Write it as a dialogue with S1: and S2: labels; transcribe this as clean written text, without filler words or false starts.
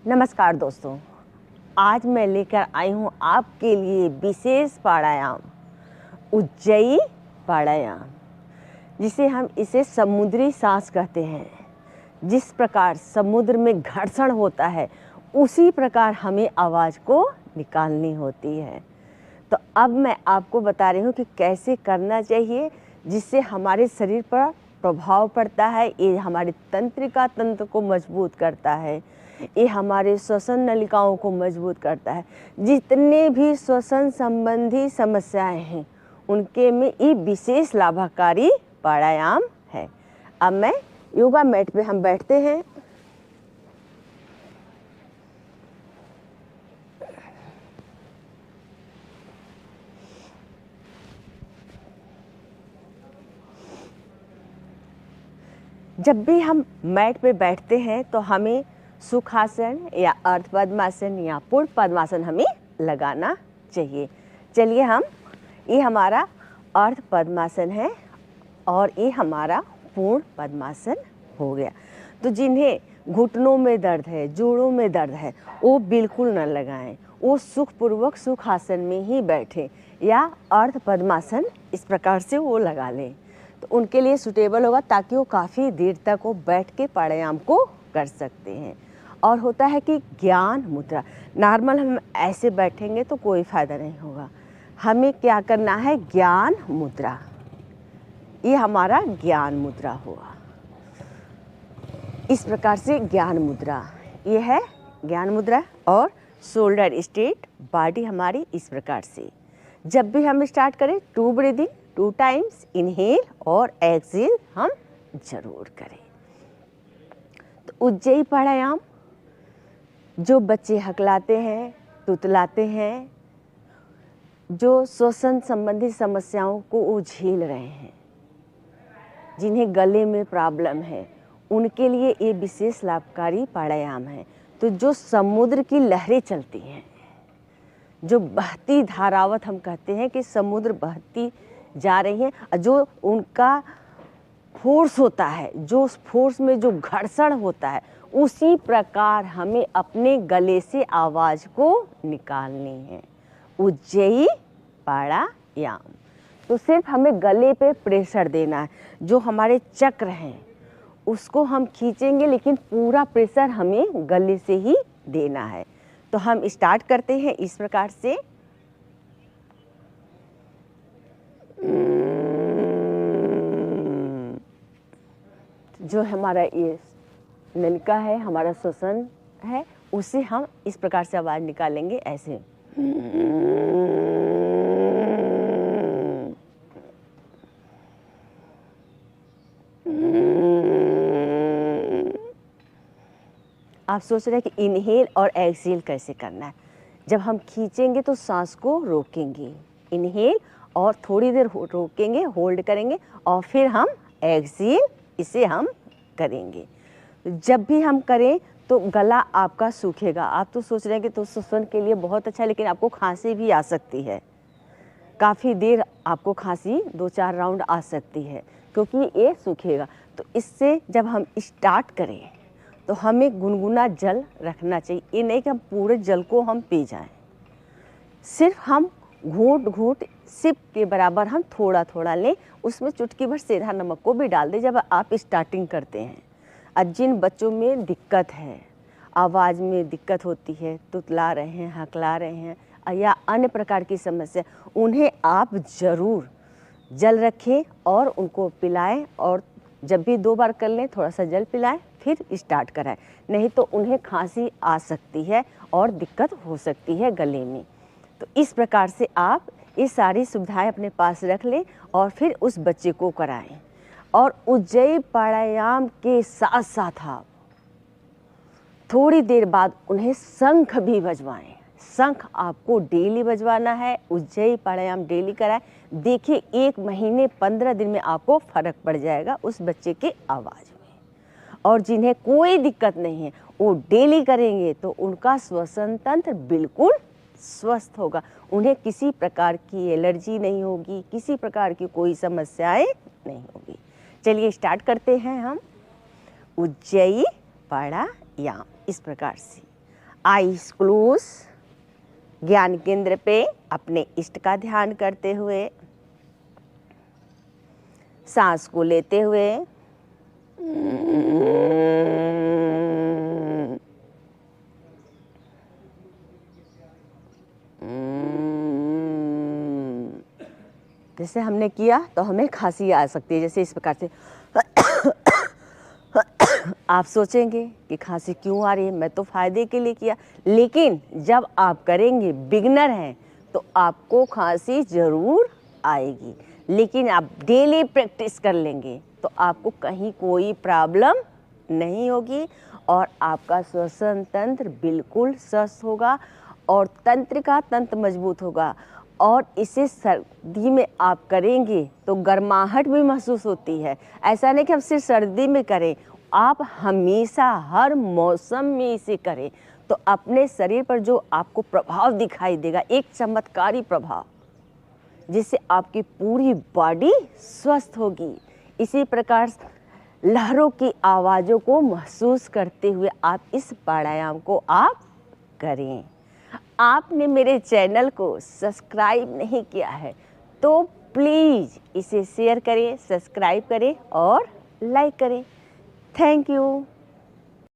S1: नमस्कार दोस्तों, आज मैं लेकर आई हूँ आपके लिए विशेष प्राणायाम उज्जयी प्राणायाम, जिसे हम इसे समुद्री सांस कहते हैं। जिस प्रकार समुद्र में घर्षण होता है उसी प्रकार हमें आवाज़ को निकालनी होती है। तो अब मैं आपको बता रही हूँ कि कैसे करना चाहिए, जिससे हमारे शरीर पर प्रभाव पड़ता है। ये हमारे तंत्रिका तंत्र को मजबूत करता है, ये हमारे श्वसन नलिकाओं को मजबूत करता है। जितने भी श्वसन संबंधी समस्याएं हैं उनके में ये विशेष लाभकारी प्राणायाम है। अब मैं योगा मैट पे हम बैठते हैं। जब भी हम मैट पे बैठते हैं तो हमें सुखासन या अर्ध पद्मासन या पूर्ण पद्मासन हमें लगाना चाहिए। चलिए ये हमारा अर्ध पद्मासन है और ये हमारा पूर्ण पद्मासन हो गया। तो जिन्हें घुटनों में दर्द है, जोड़ों में दर्द है, वो बिल्कुल न लगाएं, वो सुखपूर्वक सुखासन में ही बैठें या अर्ध पद्मासन इस प्रकार से वो लगा लें, तो उनके लिए सूटेबल होगा, ताकि वो काफ़ी देर तक वो बैठ के प्राणायाम को कर सकते हैं। और होता है कि ज्ञान मुद्रा, नॉर्मल हम ऐसे बैठेंगे तो कोई फ़ायदा नहीं होगा। हमें क्या करना है, ज्ञान मुद्रा। ये हमारा ज्ञान मुद्रा हुआ। इस प्रकार से ज्ञान मुद्रा, ये है ज्ञान मुद्रा। और शोल्डर स्ट्रेट, बॉडी हमारी इस प्रकार से। जब भी हम स्टार्ट करें 2 ब्रीदिंग, 2 टाइम्स इनहेल और एक्सहेल हम जरूर करें। तो उज्जयी प्राणायाम, जो बच्चे हकलाते हैं, तुतलाते हैं, जो श्वसन संबंधी समस्याओं को वो झेल रहे हैं, जिन्हें गले में प्रॉब्लम है, उनके लिए ये विशेष लाभकारी प्राणायाम है। तो जो समुद्र की लहरें चलती हैं, जो बहती धारावत हम कहते हैं कि समुद्र बहती जा रही है, जो उनका फोर्स होता है, जो फोर्स में जो घर्षण होता है, उसी प्रकार हमें अपने गले से आवाज़ को निकालनी है। उज्जयी प्राणायाम। तो सिर्फ हमें गले पे प्रेशर देना है। जो हमारे चक्र हैं उसको हम खींचेंगे, लेकिन पूरा प्रेशर हमें गले से ही देना है। तो हम स्टार्ट करते हैं इस प्रकार से। जो हमारा ये नलिका है, हमारा श्वसन है, उसे हम इस प्रकार से आवाज़ निकालेंगे, ऐसे। आप सोच रहे हैं कि इनहेल और एक्सहेल कैसे करना है। जब हम खींचेंगे तो सांस को रोकेंगे, इनहेल, और थोड़ी देर रोकेंगे, होल्ड करेंगे, और फिर हम एक्सहेल इसे हम करेंगे। जब भी हम करें तो गला आपका सूखेगा। आप तो सोच रहे हैं कि तो श्वसन के लिए बहुत अच्छा है, लेकिन आपको खांसी भी आ सकती है। काफ़ी देर आपको खांसी 2-4 राउंड आ सकती है, क्योंकि ये सूखेगा। तो इससे जब हम स्टार्ट करें तो हमें गुनगुना जल रखना चाहिए। ये नहीं कि हम पूरे जल को हम पी जाएं, सिर्फ हम घूंट घूंट सिप के बराबर हम थोड़ा थोड़ा लें। उसमें चुटकी भर सेंधा नमक को भी डाल दें जब आप स्टार्टिंग करते हैं। और जिन बच्चों में दिक्कत है, आवाज़ में दिक्कत होती है, तुतला रहे हैं, हकला रहे हैं, या अन्य प्रकार की समस्या, उन्हें आप ज़रूर जल रखें और उनको पिलाएं। और जब भी 2 बार कर लें, थोड़ा सा जल पिलाएं, फिर स्टार्ट कराएं। नहीं तो उन्हें खांसी आ सकती है और दिक्कत हो सकती है गले में। तो इस प्रकार से आप ये सारी सुविधाएं अपने पास रख लें और फिर उस बच्चे को कराएं। और उज्जयी प्राणायाम के साथ साथ आप थोड़ी देर बाद उन्हें शंख भी बजवाएं। शंख आपको डेली बजवाना है। उज्जयी प्राणायाम डेली कराएं। देखिए 1 महीने 15 दिन में आपको फ़र्क पड़ जाएगा उस बच्चे की आवाज़ में। और जिन्हें कोई दिक्कत नहीं है वो डेली करेंगे तो उनका श्वसन तंत्र बिल्कुल स्वस्थ होगा। उन्हें किसी प्रकार की एलर्जी नहीं होगी, किसी प्रकार की कोई समस्याएं नहीं होगी। चलिए स्टार्ट करते हैं हम उज्जयी प्राणायाम इस प्रकार से। आईज क्लोज, ज्ञान केंद्र पे अपने इष्ट का ध्यान करते हुए, सांस को लेते हुए जैसे हमने किया तो हमें खांसी आ सकती है, जैसे इस प्रकार से आप सोचेंगे कि खांसी क्यों आ रही है, मैं तो फायदे के लिए किया, लेकिन जब आप करेंगे, बिगनर हैं, तो आपको खांसी ज़रूर आएगी, लेकिन आप डेली प्रैक्टिस कर लेंगे तो आपको कहीं कोई प्रॉब्लम नहीं होगी और आपका श्वसन तंत्र बिल्कुल स्वस्थ होगा और तंत्रिका तंत्र मजबूत होगा। और इसे सर्दी में आप करेंगे तो गर्माहट भी महसूस होती है। ऐसा नहीं कि हम सिर्फ सर्दी में करें, आप हमेशा हर मौसम में इसे करें तो अपने शरीर पर जो आपको प्रभाव दिखाई देगा, एक चमत्कारी प्रभाव, जिससे आपकी पूरी बॉडी स्वस्थ होगी। इसी प्रकार लहरों की आवाज़ों को महसूस करते हुए आप इस प्राणायाम को आप करें। आपने मेरे चैनल को सब्सक्राइब नहीं किया है तो प्लीज़ इसे शेयर करें, सब्सक्राइब करें और लाइक करें। Thank you.